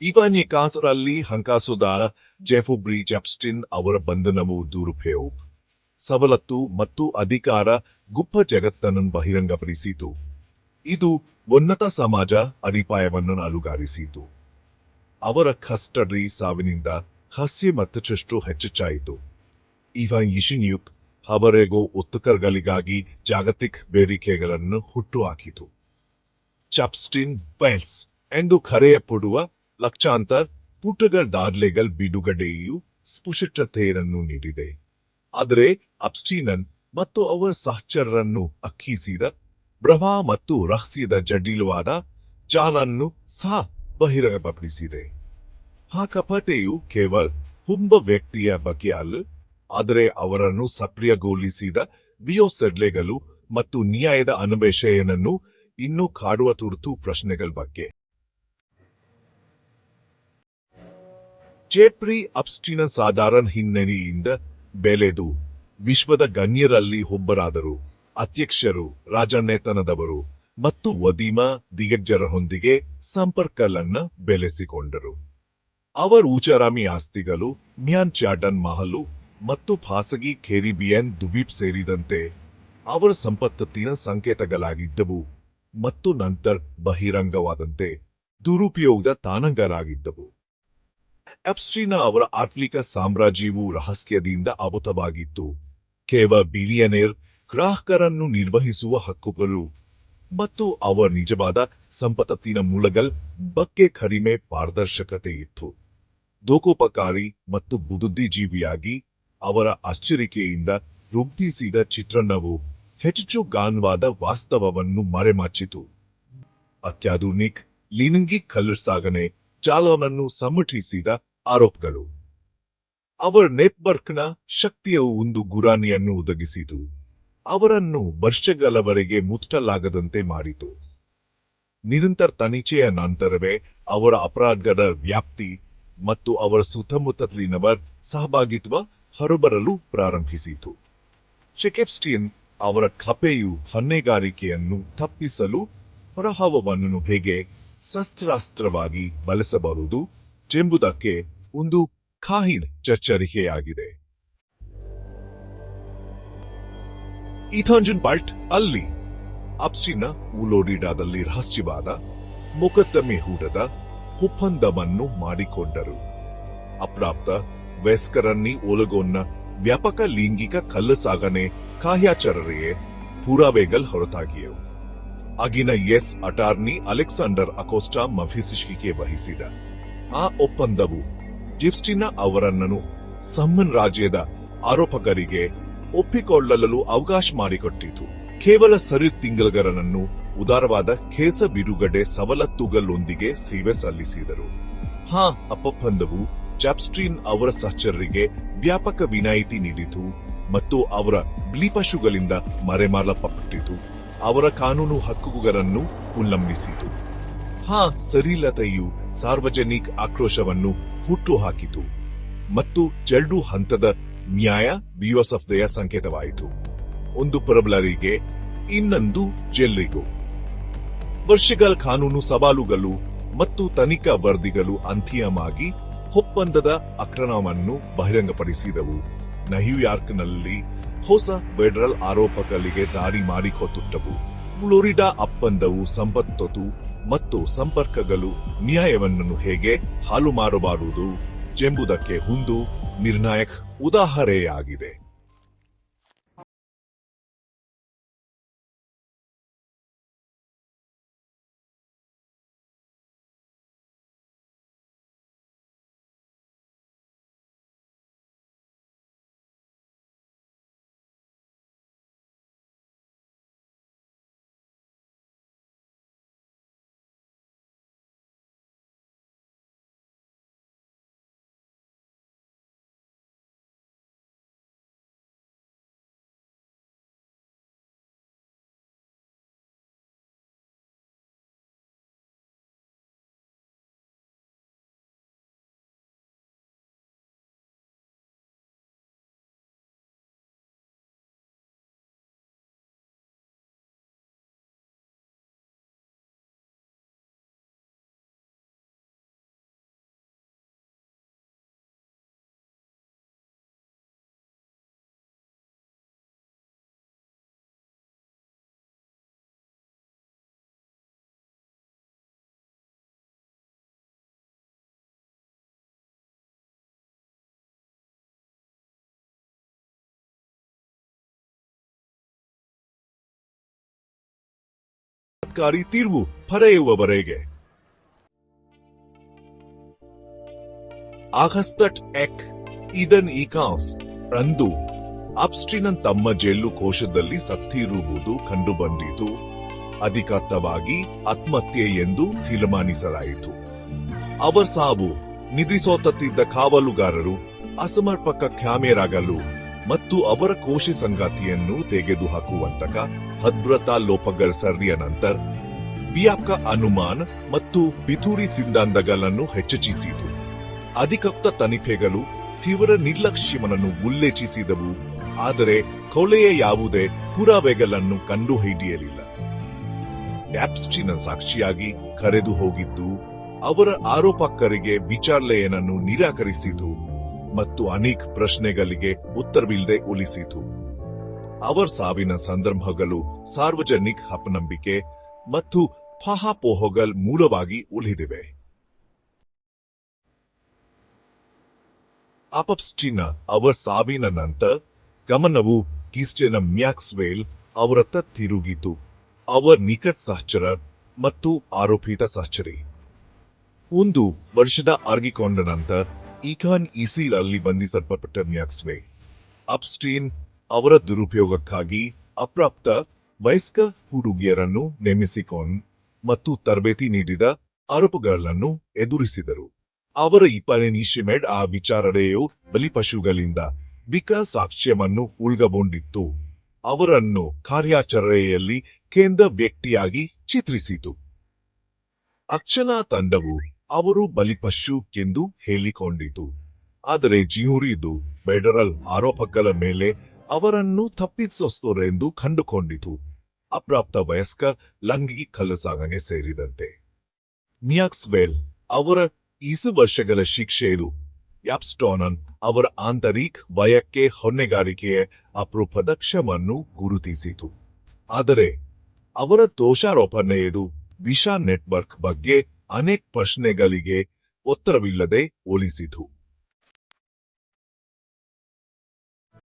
이번이 가설알리 ಹಂಕಾಸುದಾರ Jeffrey ಜೆಪ್ಸ್ಟಿನ್ ಅವರ ಬಂಧನವು ದುರುಪಯೋಗ, ಸವಲತ್ತು ಮತ್ತು ಅಧಿಕಾರ ಗುಪ್ತ ಜಗತ್ತನ್ನು ಬಹಿರಂಗಪಡಿಸಿತು. ಇದು ಉನ್ನತ ಸಮಾಜ ಅಡಿಪಾಯವನ್ನು ಅಲುಗಾಡಿಸಿತು. ಅವರ ಕಸ್ಟಡಿ ಸಾವಿನಿಂದ ಹಾಸ್ಯ ಮತ್ತಷ್ಟು ಹೆಚ್ಚಾಯಿತು. ಇವನ್ ಇಶಿನ್ಯುಕ್ ಅವರೆಗೂ ಉತ್ಕರ್ಗಳಿಗಾಗಿ ಜಾಗತಿಕ ಬೇಡಿಕೆಗಳನ್ನು ಹುಟ್ಟುಹಾಕಿತು. ಚಾಪ್ಸ್ಟಿನ್ ಬೆಲ್ಸ್ ಎಂದು ಕರೆಯಲ್ಪಡುವ ಲಕ್ಷಾಂತರ ಪುಟಗಳ ದಾಖಲೆಗಳ ಬಿಡುಗಡೆಯು ಸ್ಪಷ್ಟತೆಯನ್ನು ನೀಡಿದೆ. ಆದರೆ ಅಪ್ಸ್ಟೀನನ್ ಮತ್ತು ಅವರ ಸಹಚರರನ್ನು ಅಕ್ಕಿಸಿದ ಭ್ರಮ ಮತ್ತು ರಹಸ್ಯದ ಜಟಿಲವಾದ ಜಾಲನ್ನು ಸಹ ಬಹಿರಂಗಪಡಿಸಿದೆ. ಆ ಕಪಟೆಯು ಕೇವಲ ಒಬ್ಬ ವ್ಯಕ್ತಿಯ ಬಗ್ಗೆ ಅಲ್ಲ, ಆದರೆ ಅವರನ್ನು ಸಕ್ರಿಯಗೊಳಿಸಿದ ವ್ಯೂಹಸೆಡ್ಲೆಗಳು ಮತ್ತು ನ್ಯಾಯದ ಅನ್ವೇಷಣೆಯನ್ನು ಇನ್ನೂ ಕಾಡುವ ತುರ್ತು ಪ್ರಶ್ನೆಗಳ ಬಗ್ಗೆ. ಜೆಫ್ರಿ ಅಪ್ಸ್ಟೀನ್ ಸಾಧಾರಣ ಹಿನ್ನೆಲೆಯಿಂದ ಬೆಳೆದು ವಿಶ್ವದ ಗಣ್ಯರಲ್ಲಿ ಒಬ್ಬರಾದರು. ಅಧ್ಯಕ್ಷರು, ರಾಜನೇತನದವರು ಮತ್ತು ಉದ್ಯಮ ದಿಗ್ಗಜರೊಂದಿಗೆ ಸಂಪರ್ಕಗಳನ್ನು ಬೆಳೆಸಿಕೊಂಡರು. ಅವರ ಉಚರಾಮಿ ಆಸ್ತಿಗಳು ಮ್ಯಾನ್ಹ್ಯಾಟನ್ ಮಹಲು ಮತ್ತು ಖಾಸಗಿ ಕೆರಿಬಿಯನ್ ದ್ವೀಪ ಸೇರಿದಂತೆ ಅವರ ಸಂಪತ್ತಿನ ಸಂಕೇತಗಳಾಗಿದ್ದವು ಮತ್ತು ನಂತರ ಬಹಿರಂಗವಾದಂತೆ ದುರುಪಯೋಗದ ತಾಣಗಳಾಗಿದ್ದವು. ಎಪ್ಸ್ಟೀನ್ ಅವರ ಆರ್ಥಿಕ ಸಾಮ್ರಾಜ್ಯವು ರಹಸ್ಯದಿಂದ ಆವೃತವಾಗಿತ್ತು. ಕೇವಲ ಬಿಲಿಯನೇರ್ ಗ್ರಾಹಕರನ್ನು ನಿರ್ವಹಿಸುವ ಹಕ್ಕುಗಳು ಮತ್ತು ಅವರ ನಿಜವಾದ ಸಂಪತ್ತಿನ ಮೂಲಗಳ ಬಗ್ಗೆ ಕಡಿಮೆ ಪಾರದರ್ಶಕತೆ ಇತ್ತು. ಲೋಕೋಪಕಾರಿ ಮತ್ತು ಬುದ್ಧಿಜೀವಿಯಾಗಿ ಅವರ ಎಚ್ಚರಿಕೆಯಿಂದ ರೂಪಿಸಿದ ಚಿತ್ರಣವು ಹೆಚ್ಚು ಗಹನವಾದ ವಾಸ್ತವವನ್ನು ಮರೆಮಾಚಿತು. ಅತ್ಯಾಧುನಿಕ ಲೈಂಗಿಕ ಕಳ್ಳಸಾಗಣೆ ಜಾಲವನ್ನು ಸಮರ್ಥಿಸಿದ ಆರೋಪಗಳು ಅವರ ನೆಟ್ವರ್ಕ್ನ ಶಕ್ತಿಯ ಒಂದು ಗುರಾಣಿಯನ್ನು ಒದಗಿಸಿತು, ಅವರನ್ನು ವರ್ಷಗಳವರೆಗೆ ಮುಟ್ಟಲಾಗದಂತೆ ಮಾಡಿತು. ನಿರಂತರ ತನಿಖೆಯ ನಂತರವೇ ಅವರ ಅಪರಾಧಗಳ ವ್ಯಾಪ್ತಿ ಮತ್ತು ಅವರ ಸುತ್ತಮುತ್ತಲಿನವರ ಸಹಭಾಗಿತ್ವ ಹೊರಬರಲು ಪ್ರಾರಂಭಿಸಿತು. ಎಪ್ಸ್ಟೀನ್ ಅವರ ಕಪೆಯು ಹೊಣೆಗಾರಿಕೆಯನ್ನು ತಪ್ಪಿಸಲು ಹೊರಹೊಮ್ಮವನ್ನು ಹೇಗೆ ಶಸ್ತ್ರಾಸ್ತ್ರವಾಗಿ ಬಳಸಬಹುದು ಎಂಬುದಕ್ಕೆ ಒಂದು ಖಾಹಿರ್ ಎಚ್ಚರಿಕೆಯಾಗಿದೆ. ಈಥಾಂಜನ್ ಬಾಲ್ಟ್ ಅಲ್ಲಿ ಅಪ್ಸ್ಟೀನ್ ಫ್ಲೋರಿಡಾದಲ್ಲಿ ರಹಸ್ಯವಾದ ಮೊಕದ್ದಮೆ ಹೂಡದ ಒಪ್ಪಂದವನ್ನು ಮಾಡಿಕೊಂಡರು. ಅಪ್ರಾಪ್ತ ವಯಸ್ಕರನ್ನು ಒಳಗೊಂಡ ವ್ಯಾಪಕ ಲೈಂಗಿಕ ಕಳ್ಳಸಾಗಣೆ ಕಾರ್ಯಾಚರಣೆಯ ಪುರಾವೆಗಳು ಹೊರತಾಗಿಯವು. ಆಗಿನ ಅಟಾರ್ನಿ ಅಲೆಕ್ಸಾಂಡರ್ ಅಕೋಸ್ಟಾ ಮಧ್ಯಸ್ಥಿಕೆ ವಹಿಸಿದ ಆ ಒಪ್ಪಂದವು ಎಪ್ಸ್ಟೀನ್ ಅವರನ್ನು ಸಮ್ಮನ್ ರಾಜ್ಯದ ಆರೋಪಕರಿಗೆ ಒಪ್ಪಿಕೊಳ್ಳಲು ಅವಕಾಶ ಮಾಡಿಕೊಟ್ಟಿತು. ಕೇವಲ ತಿಂಗಳಗಳನ್ನು ಉದಾರವಾದ ಕೇಸ ಬಿಡುಗಡೆ ಸವಲತ್ತುಗಳೊಂದಿಗೆ ಸೇವೆ ಸಲ್ಲಿಸಿದರು. ಆ ಒಪ್ಪಂದವು ಎಪ್ಸ್ಟೀನ್ ಅವರ ಸಹಚರರಿಗೆ ವ್ಯಾಪಕ ವಿನಾಯಿತಿ ನೀಡಿತು ಮತ್ತು ಅವರ ಬಲಿಪಶುಗಳಿಂದ ಮರೆಮಾಡಲ್ಪಟ್ಟಿತು, ಅವರ ಕಾನೂನು ಹಕ್ಕುಗಳನ್ನು ಉಲ್ಲಂಘಿಸಿತು. ಆ ಸರಳತೆಯು ಸಾರ್ವಜನಿಕ ಆಕ್ರೋಶವನ್ನು ಹುಟ್ಟುಹಾಕಿತು ಮತ್ತು ಎರಡು ಹಂತದ ನ್ಯಾಯ ವ್ಯವಸ್ಥೆಯ ಸಂಕೇತವಾಯಿತು, ಒಂದು ಪ್ರಬಲರಿಗೆ, ಇನ್ನೊಂದು ಜೈಲರಿಗೂ. ವರ್ಷಗಳ ಕಾನೂನು ಸವಾಲುಗಳು ಮತ್ತು ತನಿಖಾ ವರದಿಗಳು ಅಂತಿಮವಾಗಿ ಒಪ್ಪಂದದ ಅಕ್ರಮವನ್ನು ಬಹಿರಂಗಪಡಿಸಿದವು. ನ್ಯೂಯಾರ್ಕ್ನಲ್ಲಿ ಹೊಸ ಫೆಡರಲ್ ಆರೋಪಗಳಿಗೆ ದಾರಿ ಮಾಡಿಕೊಟ್ಟವು. ಫ್ಲೋರಿಡಾ ಒಪ್ಪಂದವು ಸಂಪತ್ತು ಮತ್ತು ಸಂಪರ್ಕಗಳು ನ್ಯಾಯವನ್ನು ಹೇಗೆ ಹಾಳು ಮಾಡಬಾರದು ಎಂಬುದಕ್ಕೆ ಒಂದು ನಿರ್ಣಾಯಕ ಉದಾಹರಣೆಯಾಗಿದೆ. ಆಘಾತಕಾರಿ ತೀರ್ವು ಪಡೆಯುವವರೆಗೆ. ಆಗಸ್ಟ್ ಎಕ್ ಇದನ್ ಈಕಾವ್ಸ್ ರಂದು ಅಪ್ಸ್ಟ್ರೀನನ್ ತಮ್ಮ ಜೈಲು ಕೋಶದಲ್ಲಿ ಸತ್ತಿರುವುದು ಕಂಡುಬಂದಿತು. ಅಧಿಕೃತವಾಗಿ ಆತ್ಮಹತ್ಯೆ ಎಂದು ತೀರ್ಮಾನಿಸಲಾಯಿತು. ಅವರ ಸಾವು ನಿದ್ರಿಸೋತತ್ತಿದ್ದ ಕಾವಲುಗಾರರು ಅಸಮರ್ಪಕ ಕ್ಯಾಮೆರಾಗಳು ಮತ್ತು ಅವರ ಕೋಶ ಸಂಗಾತಿಯನ್ನು ತೆಗೆದುಹಾಕುವಂತಕ ಭದ್ರತಾ ಲೋಪಗಳ ಸರಣಿಯ ನಂತರ ವ್ಯಾಪಕ ಅನುಮಾನ ಮತ್ತು ಪಿತೂರಿ ಸಿದ್ಧಾಂತಗಳನ್ನು ಹೆಚ್ಚಿಸಿತು. ಅಧಿಕೃತ ತನಿಖೆಗಳು ತೀವ್ರ ನಿರ್ಲಕ್ಷ್ಯವನ್ನು ಉಲ್ಲೇಖಿಸಿದವು, ಆದರೆ ಕೊಲೆಯ ಯಾವುದೇ ಪುರಾವೆಗಳನ್ನು ಕಂಡುಹಿಡಿಯಲಿಲ್ಲ. ಆಪ್ಸ್ಟೀನ್ ಸಾಕ್ಷಿಯಾಗಿ ಕರೆದು ಹೋಗಿದ್ದು ಅವರ ಆರೋಪಕರಿಗೆ ವಿಚಾರಣೆಯನ್ನು ನಿರಾಕರಿಸಿತು ಮತ್ತು ಅನೇಕ ಪ್ರಶ್ನೆಗಳಿಗೆ ಉತ್ತರವಿಲ್ಲದೆ ಉಳಿಸಿತು. ಅವರ ಸಾವಿನ ಸಂದರ್ಭಗಳು ಸಾರ್ವಜನಿಕ ಅಪನಂಬಿಕೆ ಮತ್ತು ಊಹಾಪೋಹಗಳ ಮೂಲವಾಗಿ ಉಳಿದಿವೆ. ಅಪ್ಸ್ಟೀನ್ ಅವರ ಸಾವಿನ ನಂತರ ಗಮನವು ಕ್ರಿಸ್ಟಿಯನ್ ಮ್ಯಾಕ್ಸ್ವೆಲ್ ಅವರತ್ತ ತಿರುಗಿತು. ಅವರ ನಿಕಟ ಸಹಚರ ಮತ್ತು ಆರೋಪಿತ ಸಹಚರಿ 1 ವರ್ಷದ ಅರ್ಗಿಕೊಂಡ ನಂತರ ಈಗಾನ್ ಇಸಿರಲ್ಲಿ ಬಂಧಿಸಲ್ಪಟ್ಟ ಮ್ಯಾಕ್ಸ್ವೆಲ್ ಅಪ್ಸ್ಟೀನ್ ಅವರ ದುರುಪಯೋಗಕ್ಕಾಗಿ ಅಪ್ರಾಪ್ತ ವಯಸ್ಕ ಹುಡುಗಿಯರನ್ನು ನೇಮಿಸಿಕೊಂಡು ಮತ್ತು ತರಬೇತಿ ನೀಡಿದ ಆರೋಪಗಳನ್ನು ಎದುರಿಸಿದರು. ಅವರ ಇಪ್ಪನಿಷಿಮೆಡ್ ಆ ವಿಚಾರಣೆಯು ಬಲಿಪಶುಗಳಿಂದ ವಿಕಾಸ ಸಾಕ್ಷ್ಯವನ್ನು ಉಲ್ಗೊಂಡಿತ್ತು. ಅವರನ್ನು ಕಾರ್ಯಾಚರಣೆಯಲ್ಲಿ ಕೇಂದ್ರ ವ್ಯಕ್ತಿಯಾಗಿ ಚಿತ್ರಿಸಿತು. ಅಕ್ಷನಾ ತಂಡವು ಅವರು ಬಲಿಪಶು ಎಂದು ಹೇಳಿಕೊಂಡಿತು, ಆದರೆ ಜ್ಯೂರಿದು ಫೆಡರಲ್ ಆರೋಪಗಳ ಮೇಲೆ ಅವರನ್ನು ತಪ್ಪಿತಸ್ಥರೆಂದು ಕಂಡುಕೊಂಡಿತು, ಅಪ್ರಾಪ್ತ ವಯಸ್ಕ ಲೈಂಗಿಕ ಕಳ್ಳಸಾಗಣೆ ಸೇರಿದಂತೆ. ಮ್ಯಾಕ್ಸ್ವೆಲ್ ಅವರ 20 ವರ್ಷಗಳ ಶಿಕ್ಷೆಯು ಆಪ್ಸ್ಟೀನ್ ಅವರ ಆಂತರಿಕ ವಯಕ್ಕೆ ಹೊಣೆಗಾರಿಕೆಯ ಅಪರೂಪದ ಕ್ಷಮನ್ನು ಗುರುತಿಸಿತು, ಆದರೆ ಅವರ ದೋಷಾರೋಪಣೆಯು ವಿಶಾ ನೆಟ್ವರ್ಕ್ ಬಗ್ಗೆ ಅನೇಕ ಪ್ರಶ್ನೆಗಳಿಗೆ ಉತ್ತರವಿಲ್ಲದೆ ಉಳಿಸಿತು.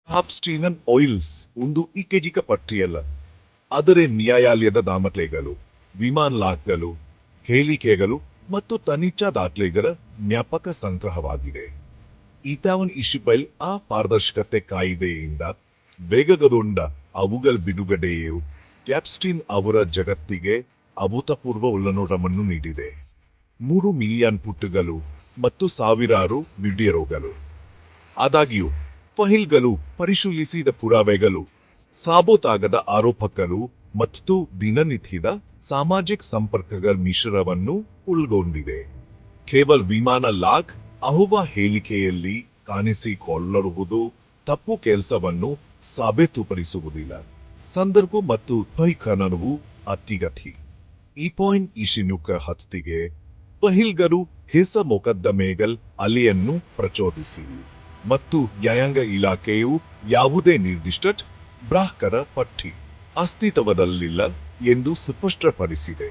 ಅಪ್ಸ್ಟೀನ್ ಆಯಿಲ್ಸ್ ಒಂದು ಈಕೆಜಿಕ ಪಟ್ಟಿಯಲ್ಲ, ಆದರೆ ನ್ಯಾಯಾಲಯದ ದಾಖಲೆಗಳು, ವಿಮಾನಲಾಗಳು, ಹೇಳಿಕೆಗಳು ಮತ್ತು ತನಿಖಾ ದಾಖಲೆಗಳ ಜ್ಞಾಪಕ ಸಂಗ್ರಹವಾಗಿದೆ. ಈತಾವನ್ ಇಶಿಬೈಲ್ ಆ ಪಾರದರ್ಶಕತೆ ಕಾಯ್ದೆಯಿಂದ ವೇಗಗೊಂಡ ಅವುಗಳ ಬಿಡುಗಡೆಯು ಆಪ್ಸ್ಟೀನ್ ಅವರ ಜಗತ್ತಿಗೆ ಅಭೂತಪೂರ್ವ ಒಳನೋಟವನ್ನು ನೀಡಿದೆ. 3 ಮಿಲಿಯನ್ ಪುಟಗಳು ಮತ್ತು ಸಾವಿರಾರು ವಿಡಿಯೋಗಳು. ಆದಾಗ್ಯೂ ಫೈಲ್ಗಳು, ಪರಿಶೀಲಿಸಿದ ಪುರಾವೆಗಳು, ಸಾಬೀತಾಗದ ಆರೋಪಗಳು ಮತ್ತು ದಿನನಿತ್ಯದ ಸಾಮಾಜಿಕ ಸಂಪರ್ಕಗಳ ಮಿಶ್ರಣವನ್ನು ಒಳಗೊಂಡಿದೆ. ಕೇವಲ ವಿಮಾನ ಲಾಗ್ ಅಹುವ ಹೇಳಿಕೆಯಲ್ಲಿ ಕಾಣಿಸಿಕೊಳ್ಳುವುದು ತಪ್ಪು ಕೆಲಸವನ್ನು ಸಾಬೀತುಪಡಿಸುವುದಿಲ್ಲ. ಸಂದರ್ಭ ಮತ್ತು ಪರಿಕರಣವು ಅತ್ಯಗತ್ಯ. ಈ ಪಾಯಿಂಟ್ ಇಶಿನುಕ ಹತ್ತಿಗೆ ಫೈಲ್ಗಳು ಹೊಸ ಮೊಕದ್ದಮೆಗಳ ಅಲೆಯನ್ನು ಪ್ರಚೋದಿಸಿ ಮತ್ತು ನ್ಯಾಯಾಂಗ ಇಲಾಖೆಯು ಯಾವುದೇ ನಿರ್ದಿಷ್ಟ ಗ್ರಾಹಕರ ಪಟ್ಟಿ ಅಸ್ತಿತ್ವದಲ್ಲಿಲ್ಲ ಎಂದು ಸ್ಪಷ್ಟಪಡಿಸಿದೆ.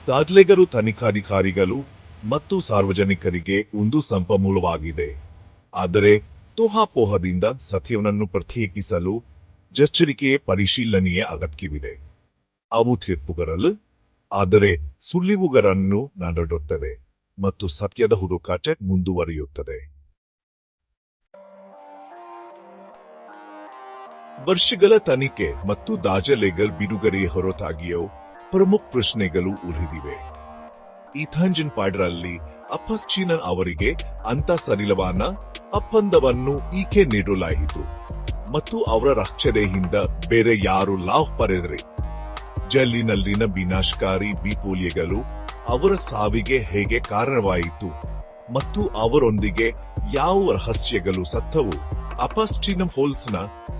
ದಾಖಲೆಗಳು ತನಿಖಾಧಿಕಾರಿಗಳು ಮತ್ತು ಸಾರ್ವಜನಿಕರಿಗೆ ಒಂದು ಸಂಪನ್ಮೂಲವಾಗಿದೆ, ಆದರೆ ಊಹಾಪೋಹದಿಂದ ಸತ್ಯವನ್ನು ಪ್ರತ್ಯೇಕಿಸಲು ಎಚ್ಚರಿಕೆಯ ಪರಿಶೀಲನೆಯ ಅಗತ್ಯವಿದೆ. ಅವು ತೀರ್ಪುಗಳಲ್ಲ, ಆದರೆ ಸುಳಿವುಗಳನ್ನು ನೀಡುತ್ತವೆ ಮತ್ತು ಸತ್ಯದ ಹುಡುಕಾಟ ಮುಂದುವರಿಯುತ್ತದೆ. ವರ್ಷಗಳ ತನಿಖೆ ಮತ್ತು ದಾಖಲೆಗಳ ಬಿಡುಗಡೆಯ ಹೊರತಾಗಿಯೂ ಪ್ರಮುಖ ಪ್ರಶ್ನೆಗಳು ಉಳಿದಿವೆ. ಈಥಾಂಜನ್ ಪಾಡ್ರಲ್ಲಿ ಅಪ್ಸ್ಟೀನ್ ಅವರಿಗೆ ಅಂತ ಸರಳವಾದ ಒಪ್ಪಂದವನ್ನು ಈಕೆ ನೀಡಲಾಯಿತು ಮತ್ತು ಅವರ ರಕ್ಷಣೆಯಿಂದ ಬೇರೆ ಯಾರು ಲಾಭ ಪಡೆದರೆ ಜೈಲಿನಲ್ಲಿನ ವಿನಾಶಕಾರಿ ಬಿಪೋಲಿಯಗಳು ಅವರ ಸಾವಿಗೆ ಹೇಗೆ ಕಾರಣವಾಯಿತು ಮತ್ತು ಅವರೊಂದಿಗೆ ಯಾವ ರಹಸ್ಯಗಳು ಸತ್ತವು. ಅಪ್ಸ್ಟೀನ್ ಹೋಲ್ಸ್ನ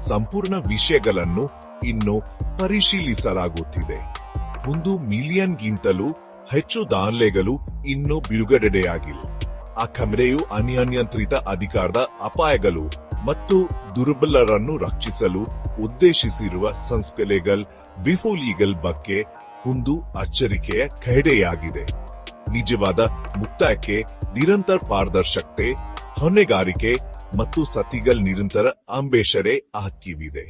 ಸಂಪೂರ್ಣ ವಿಷಯಗಳನ್ನು ಇನ್ನೂ ಪರಿಶೀಲಿಸಲಾಗುತ್ತಿದೆ. 1 ಮಿಲಿಯನ್ಗಿಂತಲೂ ಹೆಚ್ಚು ದಾಖಲೆಗಳು ಇನ್ನೂ ಬಿಡುಗಡೆಯಾಗಿಲ್ಲ. ಆ ಕ್ಯಾಮೆರೆಯು ಅನಿಯಂತ್ರಿತ ಅಧಿಕಾರದ ಅಪಾಯಗಳು ಮತ್ತು ದುರ್ಬಲರನ್ನು ರಕ್ಷಿಸಲು ಉದ್ದೇಶಿಸಿರುವ ಸಂಸ್ಕೃತಿಗಳ ವಿಫೋಲಿಗಳ ಬಗ್ಗೆ ಒಂದು ಎಚ್ಚರಿಕೆಯ ಕಹಳೆಯಾಗಿದೆ. ನಿಜವಾದ ಮುಕ್ತಾಯಕ್ಕೆ ನಿರಂತರ ಪಾರದರ್ಶಕತೆ, ಹೊಣೆಗಾರಿಕೆ ಮತ್ತು ಸತ್ಯಗಳ ನಿರಂತರ ಅನ್ವೇಷಣೆ ಅಗತ್ಯವಿದೆ.